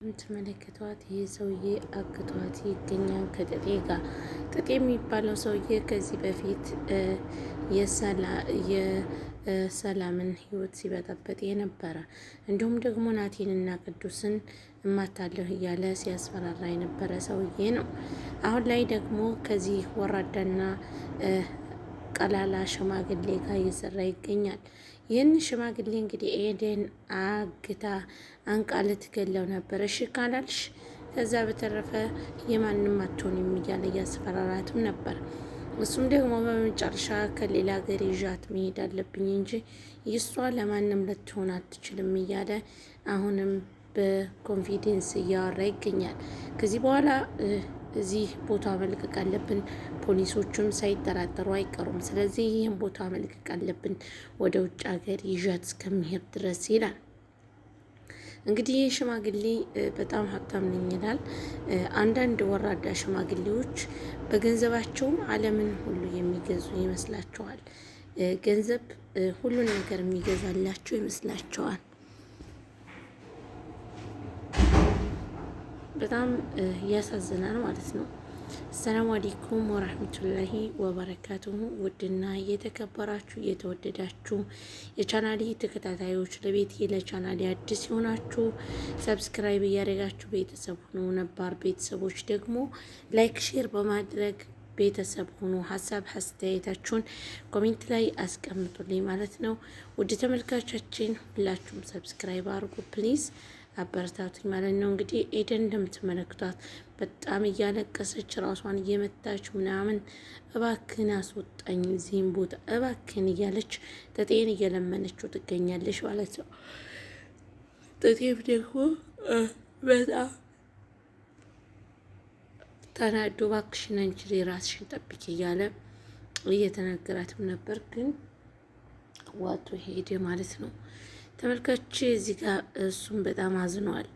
የምትመለከቷት ይህ ሰውዬ አግቷት ይገኛል ከጥጤ ጋር። ጥጤ የሚባለው ሰውዬ ከዚህ በፊት የሰላምን ህይወት ሲበጠበጥ የነበረ እንዲሁም ደግሞ ናቲንና ቅዱስን እማታለሁ እያለ ሲያስፈራራ የነበረ ሰውዬ ነው። አሁን ላይ ደግሞ ከዚህ ወራዳና ቀላላ ሽማግሌ ጋር እየሰራ ይገኛል። ይህን ሽማግሌ እንግዲህ ኤደን አግታ አንቃ ልትገለው ነበር። እሺ ካላልሽ ከዛ በተረፈ የማንም አትሆንም እያለ እያስፈራራትም ነበር። እሱም ደግሞ በመጨረሻ ከሌላ ሀገር ይዣት መሄድ አለብኝ እንጂ ይሷ ለማንም ልትሆን አትችልም እያለ አሁንም በኮንፊደንስ እያወራ ይገኛል። ከዚህ በኋላ እዚህ ቦታ መልቀቅ አለብን፣ ፖሊሶቹም ሳይጠራጠሩ አይቀሩም። ስለዚህ ይህን ቦታ መልቀቅ አለብን ወደ ውጭ ሀገር ይዣት እስከሚሄድ ድረስ ይላል። እንግዲህ ይህ ሽማግሌ በጣም ሀብታም ነኝ ይላል። አንዳንድ ወራዳ ሽማግሌዎች በገንዘባቸው ዓለምን ሁሉ የሚገዙ ይመስላቸዋል። ገንዘብ ሁሉን ነገር የሚገዛላቸው ይመስላቸዋል። በጣም ያሳዝናል ማለት ነው። አሰላሙ አለይኩም ወራህመቱላሂ ወበረካቱሁ። ውድና እየተከበራችሁ እየተወደዳችሁ የቻናሌ ተከታታዮች ለቻናሌ አዲስ የሆናችሁ ሰብስክራይብ እያደረጋችሁ ቤተሰብ ሁኑ። ነባር ቤተሰቦች ደግሞ ላይክ፣ ሼር በማድረግ ቤተሰብ ሁኑ። ሀሳብ አስተያየታችሁን ኮሜንት ላይ አስቀምጡልኝ ማለት ነው። ውድ ተመልካቾቻችን ሁላችሁም ሰብስክራይብ አድርጉ ፕሊዝ፣ አበረታቱኝ ማለት ነው። እንግዲህ ኤደን እንደምትመለከቷት በጣም እያለቀሰች ራሷን እየመታች ምናምን እባክን አስወጣኝ እዚህም ቦታ እባክን እያለች ጥጤን እየለመነችው ትገኛለች ማለት ነው። ጥጤም ደግሞ በጣም ተናዶ እባክሽን አንቺ ራስሽን ጠብቂ እያለ እየተናገራትም ነበር። ግን ዋቶ ሄደ ማለት ነው። ተመልካች እዚህ ጋር እሱም በጣም አዝኗል።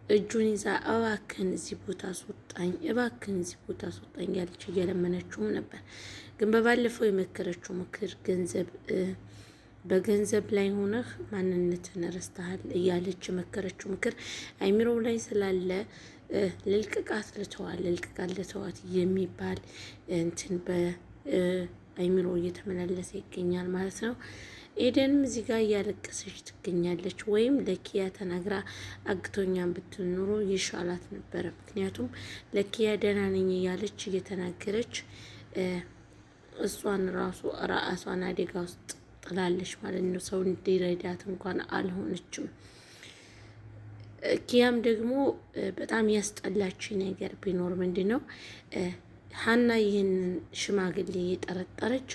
እጁን ይዛ እባክን እዚህ ቦታ አስወጣኝ፣ እባክን እዚህ ቦታ አስወጣኝ ያለች እየለመነችውም ነበር። ግን በባለፈው የመከረችው ምክር በገንዘብ ላይ ሆነህ ማንነትን ረስተሃል እያለች የመከረችው ምክር አይምሮው ላይ ስላለ ልልቅቃት ልተዋት የሚባል እንትን በአይምሮ እየተመላለሰ ይገኛል ማለት ነው። ኤደንም እዚህ ጋር እያለቀሰች ትገኛለች። ወይም ለኪያ ተናግራ አግቶኛን ብትኖሩ ይሻላት ነበረ። ምክንያቱም ለኪያ ደህና ነኝ እያለች እየተናገረች እሷን ራሷን አደጋ ውስጥ ጥላለች ማለት ነው። ሰው እንዲረዳት እንኳን አልሆነችም። ኪያም ደግሞ በጣም ያስጠላች ነገር ቢኖር ምንድን ነው ሀና ይህንን ሽማግሌ የጠረጠረች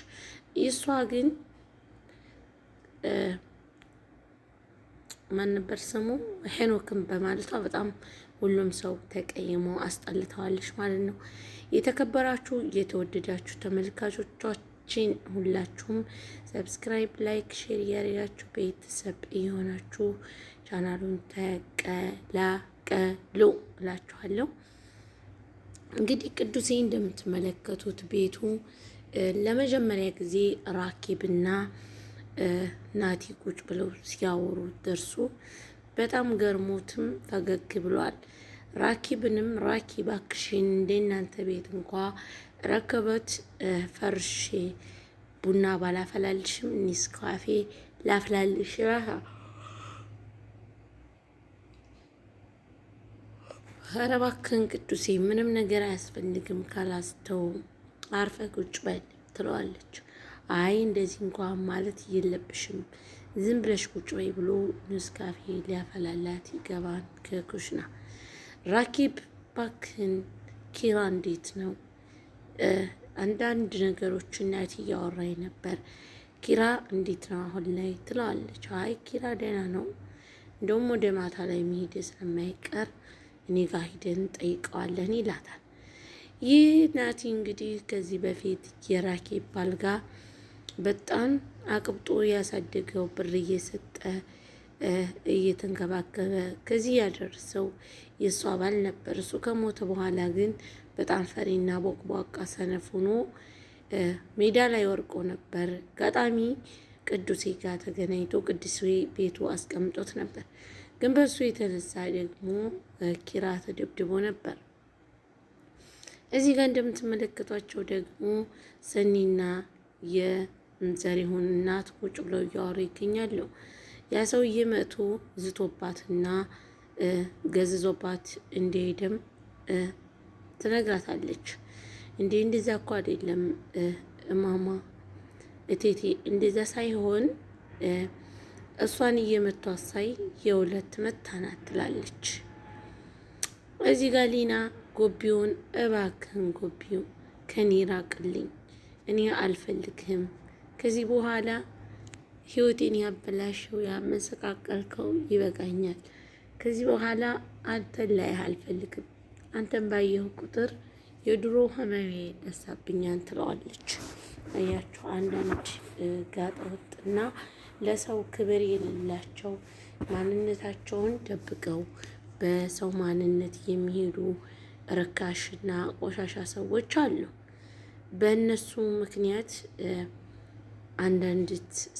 እሷ ግን ማን ነበር ስሙ ሄኖክን በማለቷ በጣም ሁሉም ሰው ተቀይሞ አስጠልተዋለች ማለት ነው። የተከበራችሁ የተወደዳችሁ ተመልካቾቻችን ሁላችሁም ሰብስክራይብ፣ ላይክ፣ ሼር እያደረጋችሁ ቤተሰብ የሆናችሁ ቻናሉን ተቀላቀሉ እላችኋለሁ። እንግዲህ ቅዱሴ እንደምትመለከቱት ቤቱ ለመጀመሪያ ጊዜ ራኬብና ናቲ ቁጭ ብለው ሲያወሩ ደርሶ በጣም ገርሞትም ፈገግ ብሏል። ራኪብንም ራኪ ባክሽን እንደናንተ ቤት እንኳ ረከበት ፈርሼ ቡና ባላፈላልሽም ኒስካፌ ላፍላልሽ ኧረ እባክህን ቅዱሴ ምንም ነገር አያስፈልግም ካላስተው አርፈ ቁጭ በል ትለዋለች። አይ እንደዚህ እንኳን ማለት የለብሽም ዝም ብለሽ ቁጭ በይ ብሎ ኔስካፌ ሊያፈላላት ይገባል ከኩሽና። ራኪብ እባክህን ኪራ እንዴት ነው? አንዳንድ ነገሮች እናት እያወራኝ ነበር። ኪራ እንዴት ነው አሁን ላይ ትለዋለች። አይ ኪራ ደህና ነው፣ እንደውም ወደ ማታ ላይ መሄድ ስለማይቀር እኔ ጋር ሂደን ጠይቀዋለን ይላታል። ይህ ናቲ እንግዲህ ከዚህ በፊት የራኬብ ባልጋ በጣም አቅብጦ ያሳደገው ብር እየሰጠ እየተንከባከበ ከዚህ ያደረሰው የእሱ አባል ነበር። እሱ ከሞተ በኋላ ግን በጣም ፈሪና ቦቅቧቃ ሰነፍ ሆኖ ሜዳ ላይ ወርቆ ነበር። አጋጣሚ ቅዱሴ ጋር ተገናኝቶ ቅዱሴ ቤቱ አስቀምጦት ነበር። ግን በሱ የተነሳ ደግሞ ኪራ ተደብድቦ ነበር። እዚህ ጋር እንደምትመለከቷቸው ደግሞ ሰኒና የዘሪሁን እናት ቁጭ ብለው እያወሩ ይገኛሉ። ያ ሰውዬ መቶ ዝቶባትና ገዝዞባት እንደሄደም ትነግራታለች። እንደዛ እኮ አይደለም እማማ እቴቴ፣ እንደዛ ሳይሆን እሷን እየመቷት ሳይ የሁለት መታናት ትላለች። እዚህ ጋር ሊና ጎቢውን እባክህን ጎቢው ከኔ ራቅልኝ፣ እኔ አልፈልግህም። ከዚህ በኋላ ህይወቴን ያበላሸው ያመሰቃቀልከው ይበቃኛል። ከዚህ በኋላ አንተን ላይ አልፈልግም። አንተን ባየሁ ቁጥር የድሮ ህመሜ ይነሳብኛል ትለዋለች። አያችሁ አንዳንድ ጋጠወጥና ለሰው ክብር የሌላቸው ማንነታቸውን ደብቀው በሰው ማንነት የሚሄዱ ርካሽና ቆሻሻ ሰዎች አሉ። በእነሱ ምክንያት አንዳንድ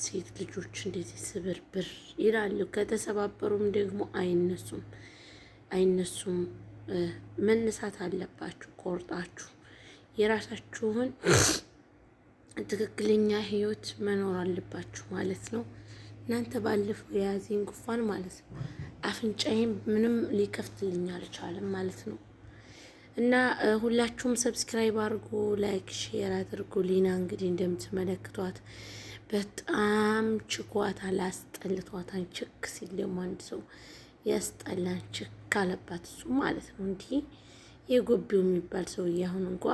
ሴት ልጆች እንደዚህ ስብርብር ይላሉ። ከተሰባበሩም ደግሞ አይነሱም። መነሳት አለባችሁ። ቆርጣችሁ የራሳችሁን ትክክለኛ ህይወት መኖር አለባችሁ ማለት ነው። እናንተ ባለፈው የያዘኝ ጉፋን ማለት ነው አፍንጫዬም ምንም ሊከፍትልኝ አልቻለም ማለት ነው። እና ሁላችሁም ሰብስክራይብ አድርጉ፣ ላይክ ሼር አድርጉ። ሊና እንግዲህ እንደምትመለከቷት በጣም ችኳታል፣ አስጠልቷታን። ችክ ሲል ደግሞ አንድ ሰው ያስጠላን ችክ አለባት እሱ ማለት ነው። እንዲህ የጎቢው የሚባል ሰውዬ አሁን እንኳ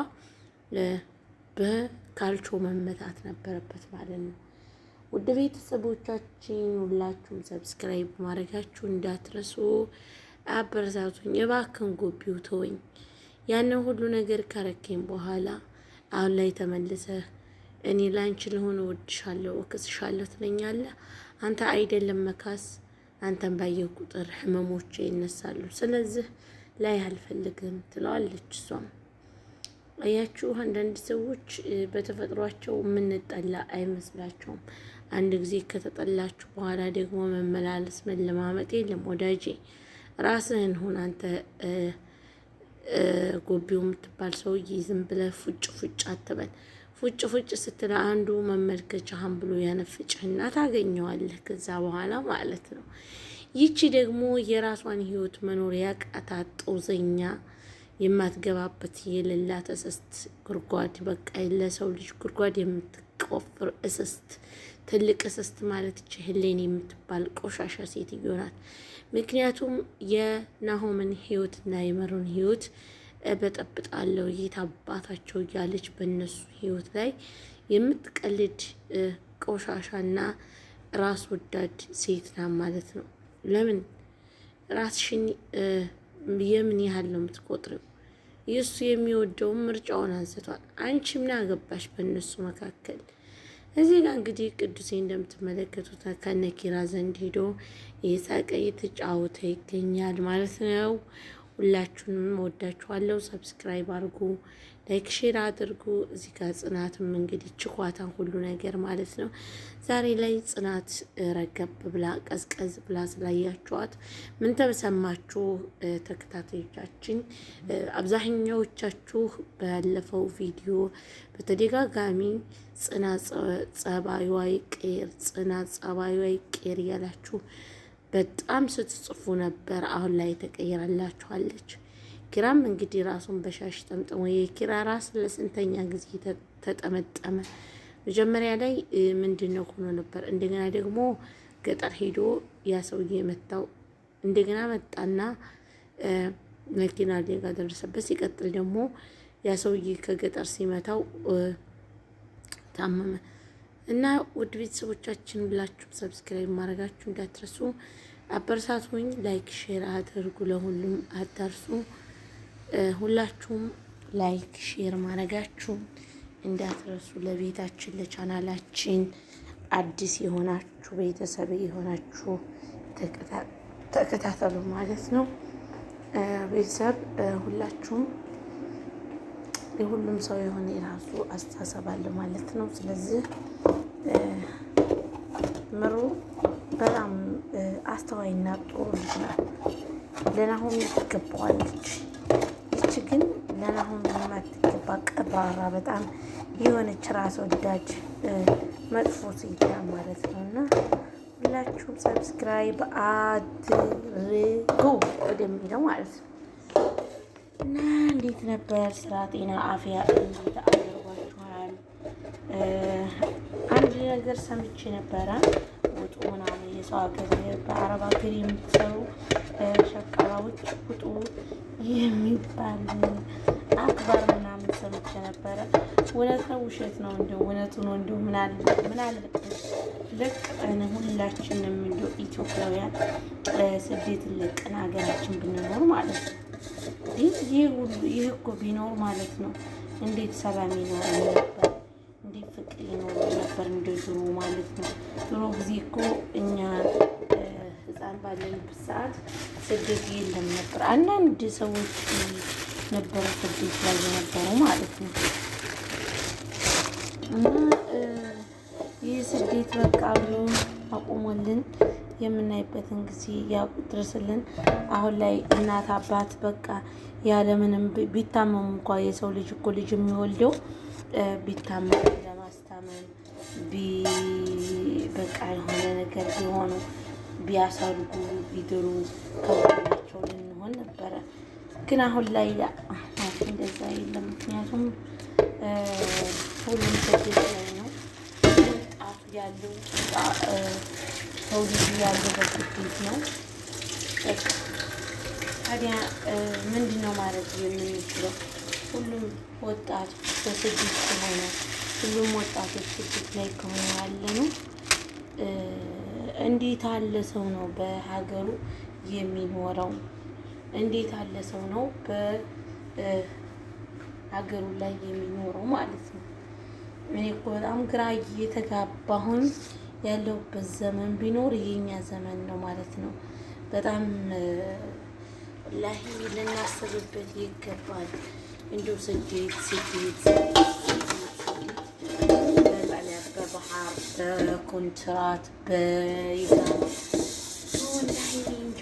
በካልቾ መመታት ነበረበት ማለት ነው። ውድ ቤተሰቦቻችን ሁላችሁም ሰብስክራይብ ማድረጋችሁ እንዳትረሱ፣ አበረታቱኝ እባክን። ጎቢው ተወኝ። ያንን ሁሉ ነገር ካረከኝ በኋላ አሁን ላይ ተመልሰህ እኔ ላንቺ ልሆን እወድሻለሁ እክስሻለሁ ትለኛለህ። አንተ አይደለም መካስ፣ አንተን ባየሁ ቁጥር ህመሞቼ ይነሳሉ። ስለዚህ ላይ አልፈልግም ትለዋለች። እሷም አያችሁ አንዳንድ ሰዎች በተፈጥሯቸው የምንጠላ አይመስላቸውም። አንድ ጊዜ ከተጠላችሁ በኋላ ደግሞ መመላለስ መለማመጥ የለም ወዳጄ። ራስህን ሁን አንተ ጎቢው የምትባል ሰውዬ ዝም ብለህ ፉጭ ፉጭ አትበል። ፉጭ ፉጭ ስትል አንዱ መመልከቻህን ብሎ ያነፍጭህና ታገኘዋለህ ከዛ በኋላ ማለት ነው። ይቺ ደግሞ የራሷን ህይወት መኖር ያቃታት ጦዘኛ የማትገባበት የሌላት እስስት ጉድጓድ፣ በቃ ለሰው ልጅ ጉድጓድ የምትቆፍር እስስት፣ ትልቅ እስስት ማለት ይቺ ህሌን የምትባል ቆሻሻ ሴትዮ ናት። ምክንያቱም የናሆምን ህይወትና የመሩን ህይወት በጠብጣለሁ የት አባታቸው እያለች በእነሱ ህይወት ላይ የምትቀልድ ቆሻሻና ራስ ወዳድ ሴት ናት ማለት ነው። ለምን ራስሽን የምን ያህል ነው የምትቆጥሪው? የእሱ የሚወደውን ምርጫውን አንስቷል። አንቺ ምን አገባሽ በእነሱ መካከል? እዚህ ጋር እንግዲህ ቅዱሴ እንደምትመለከቱት ከነኪራ ዘንድ ሄዶ የሳቀ የተጫወተ ይገኛል ማለት ነው። ሁላችሁንም ወዳችኋለሁ። ሰብስክራይብ አድርጉ፣ ላይክ ሼር አድርጉ። እዚህ ጋር ጽናትም እንግዲህ ችኳታን ሁሉ ነገር ማለት ነው። ዛሬ ላይ ጽናት ረገብ ብላ ቀዝቀዝ ብላ ስላያችኋት ምን ተሰማችሁ ተከታታዮቻችን? አብዛኛዎቻችሁ ባለፈው ቪዲዮ በተደጋጋሚ ጽናት ጸባይዋ ይቀር፣ ጽናት ጸባይዋ ይቀር ያላችሁ በጣም ስትጽፉ ነበር። አሁን ላይ ተቀይራላችኋለች። ኪራም እንግዲህ ራሱን በሻሽ ጠምጥሞ የኪራ ራስ ለስንተኛ ጊዜ ተጠመጠመ? መጀመሪያ ላይ ምንድነው ሆኖ ነበር። እንደገና ደግሞ ገጠር ሄዶ ያ ሰውዬ መታው። እንደገና መጣና መኪና አደጋ ደረሰበት። ሲቀጥል ደግሞ ያ ሰውዬ ከገጠር ሲመታው ታመመ። እና ውድ ቤተሰቦቻችን ብላችሁ ሰብስክራይብ ማድረጋችሁ እንዳትረሱ፣ አበረታቱኝ። ላይክ ሼር አድርጉ፣ ለሁሉም አዳርሱ። ሁላችሁም ላይክ ሼር ማድረጋችሁ እንዳትረሱ። ለቤታችን ለቻናላችን አዲስ የሆናችሁ ቤተሰብ የሆናችሁ ተከታተሉ ማለት ነው። ቤተሰብ ሁላችሁም የሁሉም ሰው የሆነ የራሱ አስተሳሰብ አለ ማለት ነው። ስለዚህ ምሩ በጣም አስተዋይና ጥሩ ልጅ ናት። ለናሆም ትገባዋለች። ይቺ ግን ለናሆም የማትገባ ቀባራ፣ በጣም የሆነች ራስ ወዳጅ መጥፎ ሴት ማለት ነው። እና ሁላችሁም ሰብስክራይብ አድርጉ ወደሚለው ማለት ነው። እና እንዴት ነበር ስራ፣ ጤና፣ አፍያ እንዴት አድርጓችኋል? አንድ ነገር ሰምቼ ነበረ። ውጡ ምናምን የሰው ሀገር በአረብ ሀገር የምትሰሩ ሸቃላዎች ውጡ የሚባል አክባር ምናምን ሰምቼ ነበረ። እውነት ነው ውሸት ነው? እንደው እውነቱ ነው? እንደው ምን አለበት ለቅጠን ሁላችንም እንደው ኢትዮጵያውያን ስደት ለቅን ሀገራችን ብንኖር ማለት ነው። ይህ እኮ ቢኖር ማለት ነው እንዴት ሰላም ይኖር ነበር፣ እንዴት ፍቅር ይኖር ነበር እንደ ድሮ ማለት ነው። ድሮ ጊዜ እኮ እኛ ህፃን ባለንበት ሰዓት ስደት የለም ነበር። አንዳንድ ሰዎች ነበሩ ስደት ላይ የነበሩ ማለት ነው። እና ይህ ስደት በቃ ብሎ አቁሞልን የምናይበትን ጊዜ ያድርስልን። አሁን ላይ እናት አባት በቃ ያለምንም ቢታመሙ እንኳ የሰው ልጅ እኮ ልጅ የሚወልደው ቢታመሙ ለማስታመም በቃ የሆነ ነገር ቢሆኑ ቢያሳድጉ ቢድሩ ከጎናቸው ልንሆን ነበረ። ግን አሁን ላይ እንደዛ የለም። ምክንያቱም ሁሉም ስደት ላይ ነው። ጣቱ ያለው ሰው ልጅ ያለው በስደት ነው። ታዲያ ምንድን ነው ማድረግ የምንችለው? ሁሉም ወጣት በስደት ከሆነ ሁሉም ወጣቶች ስደት ላይ ከሆነ ያለ ነው። እንዴት አለ ሰው ነው በሀገሩ የሚኖረው? እንዴት አለ ሰው ነው በሀገሩ ላይ የሚኖረው ማለት ነው? እኔ እኮ በጣም ግራ እየተጋባሁኝ ያለሁበት ዘመን ቢኖር የኛ ዘመን ነው ማለት ነው። በጣም ላይ ልናስብበት ይገባል። እንዲሁ ስደት በጣሊያን በባህር በኮንትራት በይዛም ወላሂ እንጃ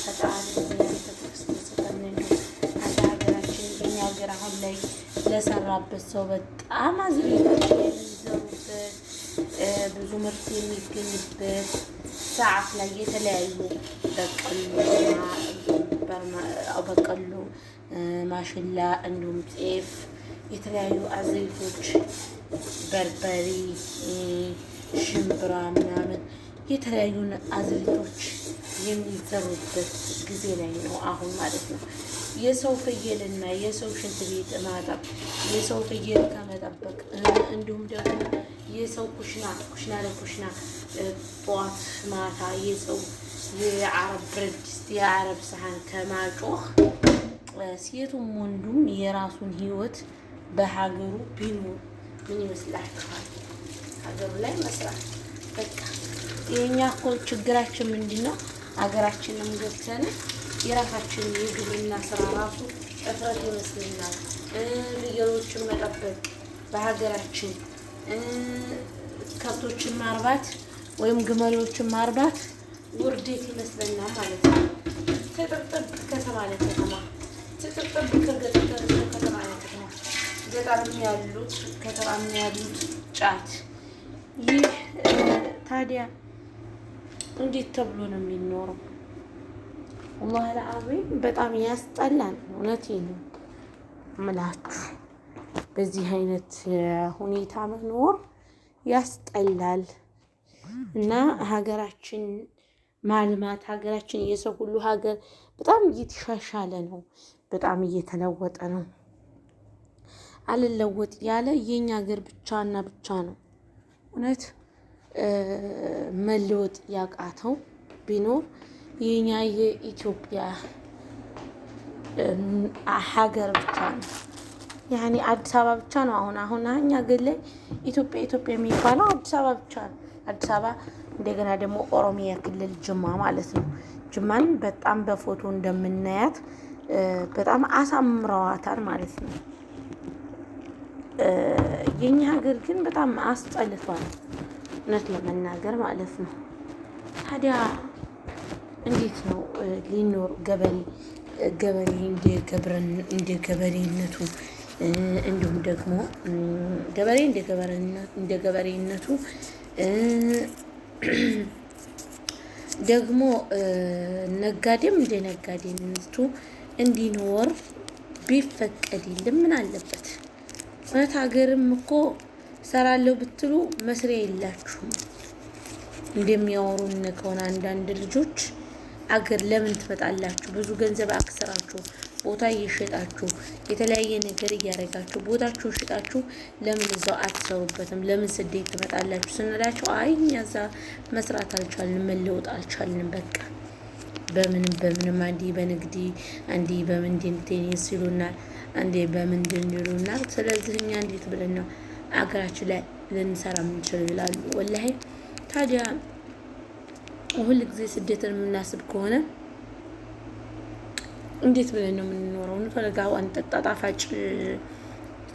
ፈጣሪ ተክርስቶስን ሀገራችን በእኛ ሀገር አሁን ላይ ለሰራበት ሰው በጣም አዝቤታቸው የሚዘሩበት ብዙ ምርት የሚገኝበት ሰዓት ላይ የተለያዩ በቀሎ፣ ማሽላ እንዲሁም ጤፍ፣ የተለያዩ አዘይቶች፣ በርበሬ፣ ሽምብራ ምናምን የተለያዩ አዝርቶች የሚዘሩበት ጊዜ ላይ ነው አሁን ማለት ነው። የሰው ፍየልና የሰው ሽንት ቤት ማጠብ፣ የሰው ፍየል ከመጠበቅ እንዲሁም ደግሞ የሰው ኩሽና ለኩሽና ጠዋት ማታ የሰው የአረብ ብረት ድስት የአረብ ሰሃን ከማጮህ ሴቱም ወንዱም የራሱን ህይወት በሀገሩ ቢኖር ምን ይመስላችኋል? ሀገሩ ላይ መስራት በቃ የኛ እኮ ችግራችን ምንድነው? ሀገራችንም ገብተን የራሳችን የግብርና ስራ ራሱ እፍረት ይመስልናል። ፍየሎችን መጠበቅ በሀገራችን ከብቶችን ማርባት ወይም ግመሎችን ማርባት ውርደት ይመስለናል ማለት ነው። ተጠብጠብ ከተማ ለከተማ ተጠብጠብ ከገጠር ከተማ ለከተማ ገጠርም ያሉት ከተማም ያሉት ጫት ይህ ታዲያ እንዴት ተብሎ ነው የሚኖረው? ወላሂ አልዓዚም በጣም ያስጠላል። እውነቴን ነው የምላችሁ። በዚህ አይነት ሁኔታ መኖር ያስጠላል እና ሀገራችን ማልማት ሀገራችን የሰው ሁሉ ሀገር በጣም እየተሻሻለ ነው፣ በጣም እየተለወጠ ነው። አልለወጥ ያለ የኛ ሀገር ብቻና ብቻ ነው። እውነት መለወጥ ያቃተው ቢኖር የኛ የኢትዮጵያ ሀገር ብቻ ነው። ያኔ አዲስ አበባ ብቻ ነው። አሁን እኛ ሀገር ላይ ኢትዮጵያ የሚባለው አዲስ አበባ ብቻ ነው። አዲስ አበባ እንደገና ደግሞ ኦሮሚያ ክልል ጅማ ማለት ነው። ጅማን በጣም በፎቶ እንደምናያት በጣም አሳምረዋታል ማለት ነው። የኛ ሀገር ግን በጣም አስጠልቷል እውነት ለመናገር ማለት ነው። ታዲያ እንዴት ነው ሊኖር ገበሬ እንደ ገበሬነቱ እንዲሁም ደግሞ ገበሬ እንደ ገበሬነቱ ደግሞ ነጋዴም እንደ ነጋዴነቱ እንዲኖር ቢፈቀድልን ምን አለበት? እውነት ሀገርም እኮ ሰራለሁ ብትሉ መስሪያ የላችሁም። እንደሚያወሩን ከሆነ አንዳንድ ልጆች አገር ለምን ትመጣላችሁ? ብዙ ገንዘብ አክስራችሁ ቦታ እየሸጣችሁ የተለያየ ነገር እያደረጋችሁ ቦታችሁን ሽጣችሁ ለምን እዛው አትሰሩበትም? ለምን ስደት ትመጣላችሁ ስንላችሁ አይ እኛ እዛ መስራት አልቻልንም፣ መለወጥ አልቻልንም። በቃ በምንም አንዴ በንግዲ አንዴ በምንድን ቴኒስ ይሉናል፣ አንዴ በምንድን ይሉናል። ስለዚህ እኛ እንዴት ብለን ነው አገራችን ላይ ልንሰራ የምንችል ይላሉ። ወላሂ ታዲያ ሁል ጊዜ ስደትን የምናስብ ከሆነ እንዴት ብለን ነው የምንኖረው? እንፈልጋው አንጠጣ ጣፋጭ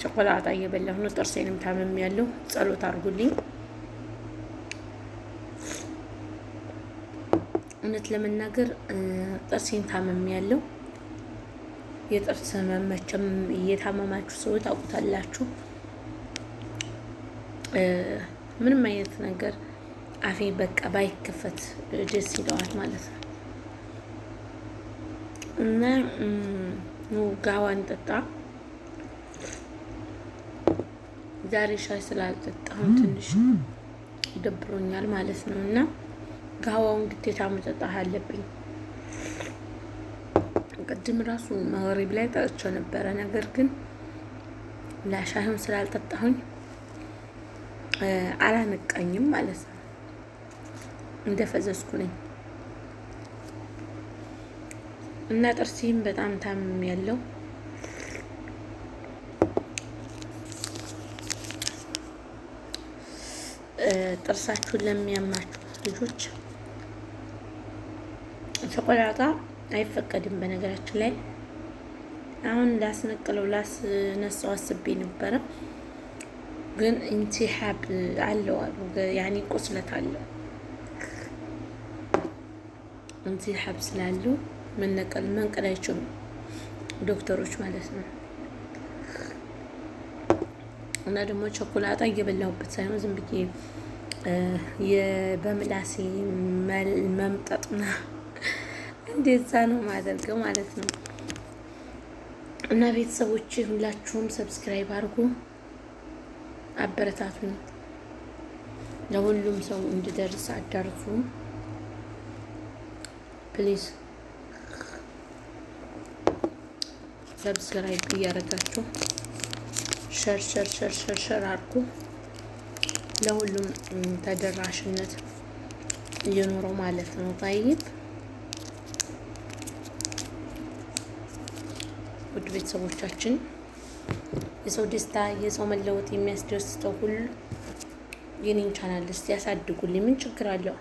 ቸኮላታ እየበላሁ ነው። ጥርሴንም ታመም ያለው ጸሎት አድርጉልኝ። እውነት ለመናገር ጥርሴን ታመም ያለው የጥርስ መመቸም እየታመማችሁ ሰው ታውቁታላችሁ። ምንም አይነት ነገር አፌ በቃ ባይከፈት ደስ ይለዋል ማለት ነው። እና ጋዋን ጠጣ። ዛሬ ሻይ ስላልጠጣሁ ትንሽ ደብሮኛል ማለት ነው። እና ጋዋውን ግዴታ መጠጣት አለብኝ። ቅድም ራሱ መግሪብ ላይ ጠጥቼው ነበረ። ነገር ግን ላሻዩን ስላልጠጣሁኝ አላነቃኝም ማለት ነው። እንደፈዘዝኩ ነኝ እና ጥርሴም በጣም ታምም ያለው ጥርሳችሁን ለሚያማችሁ ልጆች ቸኮላታ አይፈቀድም። በነገራችን ላይ አሁን ላስነሳው አስቤ ነበረ፣ ግን ኢንቲሃብ አለው አሉ። ያኔ ቁስለት አለው። ኢንቲሃብ ስላለው መንቀል አይችሉም ዶክተሮች ማለት ነው። እና ደግሞ ቸኮላታ እየበላሁበት ሳይሆን ዝም ብዬ በምላሴ መምጠጥና እንደዛ ነው ማደርገው ማለት ነው። እና ቤተሰቦቼ ሁላችሁም ሰብስክራይብ አድርጉ፣ አበረታቱኝ። ለሁሉም ሰው እንዲደርስ አዳርሱ ፕሊዝ። ሰብስክራይብ እያደረጋችሁ ሸር አድርጉ። ለሁሉም ተደራሽነት እየኖረው ማለት ነው። ታይብ ውድ ቤተሰቦቻችን የሰው ደስታ የሰው መለወጥ የሚያስደስተው ሁሉ የኔን ቻናል እስቲ ያሳድጉልኝ። ምን ችግር አለው?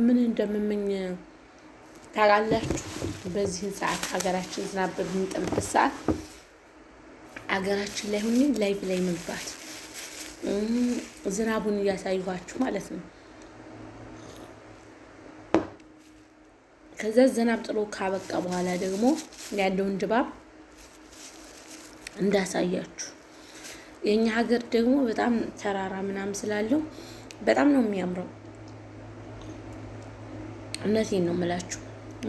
ምን እንደምመኝ ታውቃላችሁ? በዚህን ሰዓት ሀገራችን ዝናብ በሚጥልበት ሰዓት ሀገራችን ላይ ሆኜ ላይቭ ላይ መግባት ዝናቡን እያሳዩኋችሁ ማለት ነው። ከዛ ዝናብ ጥሎ ካበቃ በኋላ ደግሞ ያለውን ድባብ እንዳሳያችሁ። የኛ ሀገር ደግሞ በጣም ተራራ ምናምን ስላለው በጣም ነው የሚያምረው። እውነቴን ነው የምላችሁ።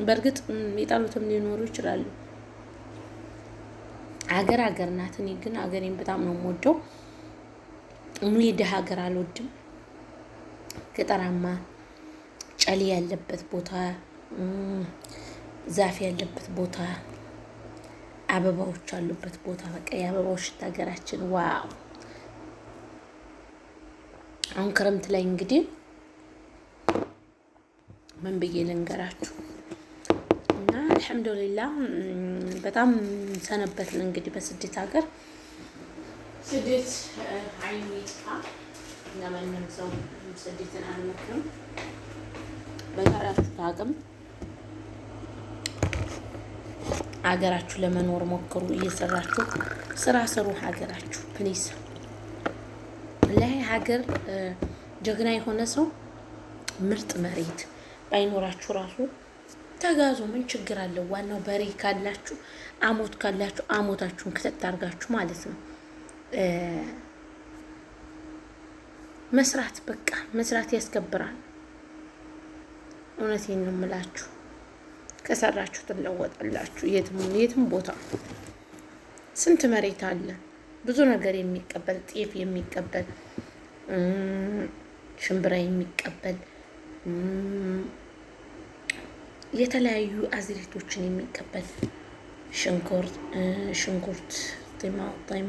በእርግጥ የጣሉትም ሊኖሩ ይችላሉ። ሀገር ናት። እኔ ግን ሀገሬን በጣም ነው የምወደው። ደሃ ሀገር አልወድም። ገጠራማ ጨሌ ያለበት ቦታ፣ ዛፍ ያለበት ቦታ፣ አበባዎች ያሉበት ቦታ፣ በቃ የአበባዎች ሽታ ሀገራችን ዋው። አሁን ክረምት ላይ እንግዲህ ምን ብዬ ልንገራችሁ እና አልሐምዱሊላህ በጣም ሰነበትን። እንግዲህ በስደት ሀገር ስደት አይሚጣ ለማንም ሰው ስደትን አልመክርም። በተራራችሁ አቅም ሀገራችሁ ለመኖር ሞክሩ። እየሰራችሁ ስራ ስሩ ሀገራችሁ ፕሊዝ። ላይ ሀገር ጀግና የሆነ ሰው ምርጥ መሬት ባይኖራችሁ ራሱ ተጋዙ። ምን ችግር አለው? ዋናው በሬ ካላችሁ አሞት ካላችሁ አሞታችሁን ከተት አድርጋችሁ ማለት ነው መስራት። በቃ መስራት ያስከብራል። እውነቴን ነው የምላችሁ። ከሰራችሁ ትለወጣላችሁ። የትም ቦታ ስንት መሬት አለ፣ ብዙ ነገር የሚቀበል ጤፍ የሚቀበል ሽምብራ የሚቀበል የተለያዩ አዝሬቶችን የሚቀበል ሽንኩርት፣ ቲማቲም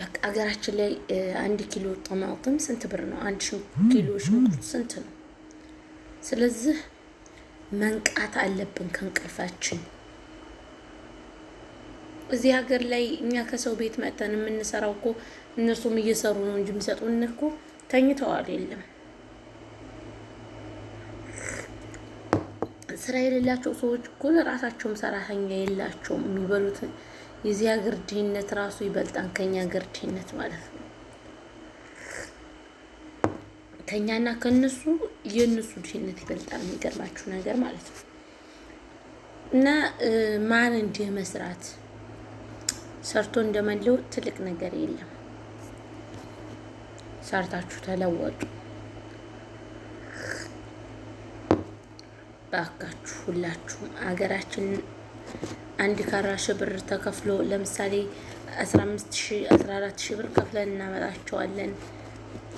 በቃ ሀገራችን ላይ 1 ኪሎ ቲማቲም ስንት ብር ነው? 1 ኪሎ ሽንኩርት ስንት ነው? ስለዚህ መንቃት አለብን ከእንቅልፋችን። እዚህ ሀገር ላይ እኛ ከሰው ቤት መጥተን የምንሰራው እኮ እነሱም እየሰሩ ነው እንጂ የሚሰጡን እኮ ተኝተዋል። የለም ስራ የሌላቸው ሰዎች እኮ ለራሳቸውም ሰራተኛ የላቸውም። የሚበሉት የዚህ ሀገር ድህነት ራሱ ይበልጣል ከኛ ሀገር ድህነት ማለት ነው። ከኛና ከነሱ የነሱ ድህነት ይበልጣል። የሚገርማችሁ ነገር ማለት ነው። እና ማን እንዲህ መስራት ሰርቶ እንደመለወጥ ትልቅ ነገር የለም። ሰርታችሁ ተለወጡ ባካችሁ ሁላችሁም። ሀገራችን 1 ካራ ሺህ ብር ተከፍሎ ለምሳሌ 15,000 14,000 ብር ከፍለን እናመጣቸዋለን።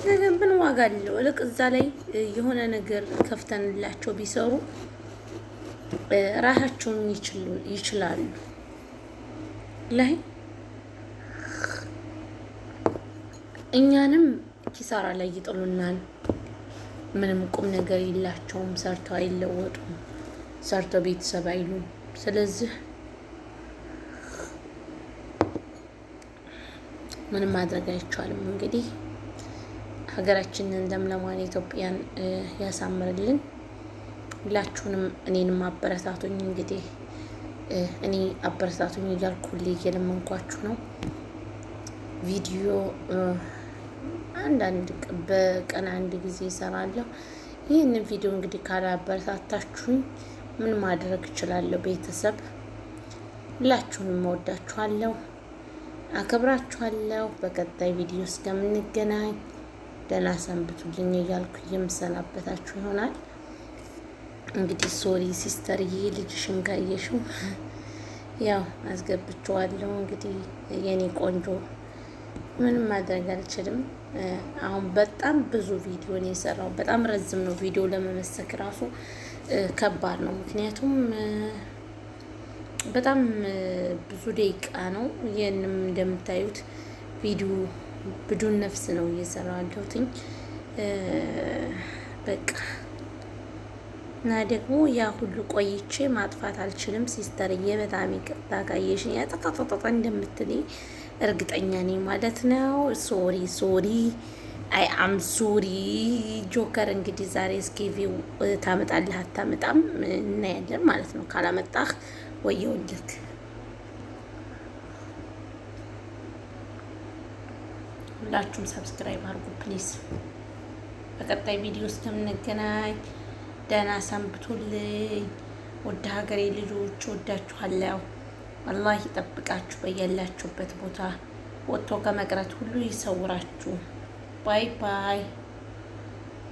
ነገር ምን ዋጋ አለው? ልክ እዛ ላይ የሆነ ነገር ከፍተንላቸው ቢሰሩ ራሳቸውን ይችላሉ። ላይ እኛንም ኪሳራ ላይ ይጥሉናል። ምንም ቁም ነገር የላቸውም። ሰርተው አይለወጡም። ሰርተው ቤተሰብ አይሉም። ስለዚህ ምንም ማድረግ አይቻልም። እንግዲህ ሀገራችንን ለምለሟን ኢትዮጵያን ያሳምርልን። ሁላችሁንም እኔንም አበረታቱኝ። እንግዲህ እኔ አበረታቱኝ እያልኩ ሁሌ እየለመንኳችሁ ነው። ቪዲዮ አንዳንድ በቀን 1 ጊዜ እሰራለሁ። ይህንን ቪዲዮ እንግዲህ ካላበረታታችሁኝ ምን ማድረግ እችላለሁ? ቤተሰብ ሁላችሁንም እወዳችኋለሁ፣ አከብራችኋለሁ። በቀጣይ ቪዲዮ እስከምንገናኝ ደህና ሰንብቱልኝ እያልኩ የምሰናበታችሁ ይሆናል። እንግዲህ ሶሪ ሲስተርዬ፣ ልጅሽን ካየሽው ያው አስገብቼዋለሁ። እንግዲህ የኔ ቆንጆ ምንም ማድረግ አልችልም። አሁን በጣም ብዙ ቪዲዮ ነው የሰራው። በጣም ረዝም ነው ቪዲዮ ለመመሰክ ራሱ ከባድ ነው። ምክንያቱም በጣም ብዙ ደቂቃ ነው። ይህንም እንደምታዩት ቪዲዮ ብዱን ነፍስ ነው እየሰራው ያለሁትኝ በቃ። እና ደግሞ ያ ሁሉ ቆይቼ ማጥፋት አልችልም። ሲስተርዬ በጣም ይቅርታ ካየሽኝ ያጠጣጣጣ እንደምትለኝ እርግጠኛ ነኝ ማለት ነው። ሶሪ አይ አም ሶሪ ጆከር። እንግዲህ ዛሬ እስኬቪው ታመጣለህ አታመጣም እናያለን ማለት ነው። ካላመጣህ ወየውልክ። ሁላችሁም ሰብስክራይብ አድርጉ ፕሊዝ። በቀጣይ ቪዲዮ እስከምንገናኝ ደህና ሰንብቱልኝ። ወደ ሀገሬ ልጆች ወዳችኋለሁ። አላህ ይጠብቃችሁ። በያላችሁበት ቦታ ወጥቶ ከመቅረት ሁሉ ይሰውራችሁ። ባይ ባይ።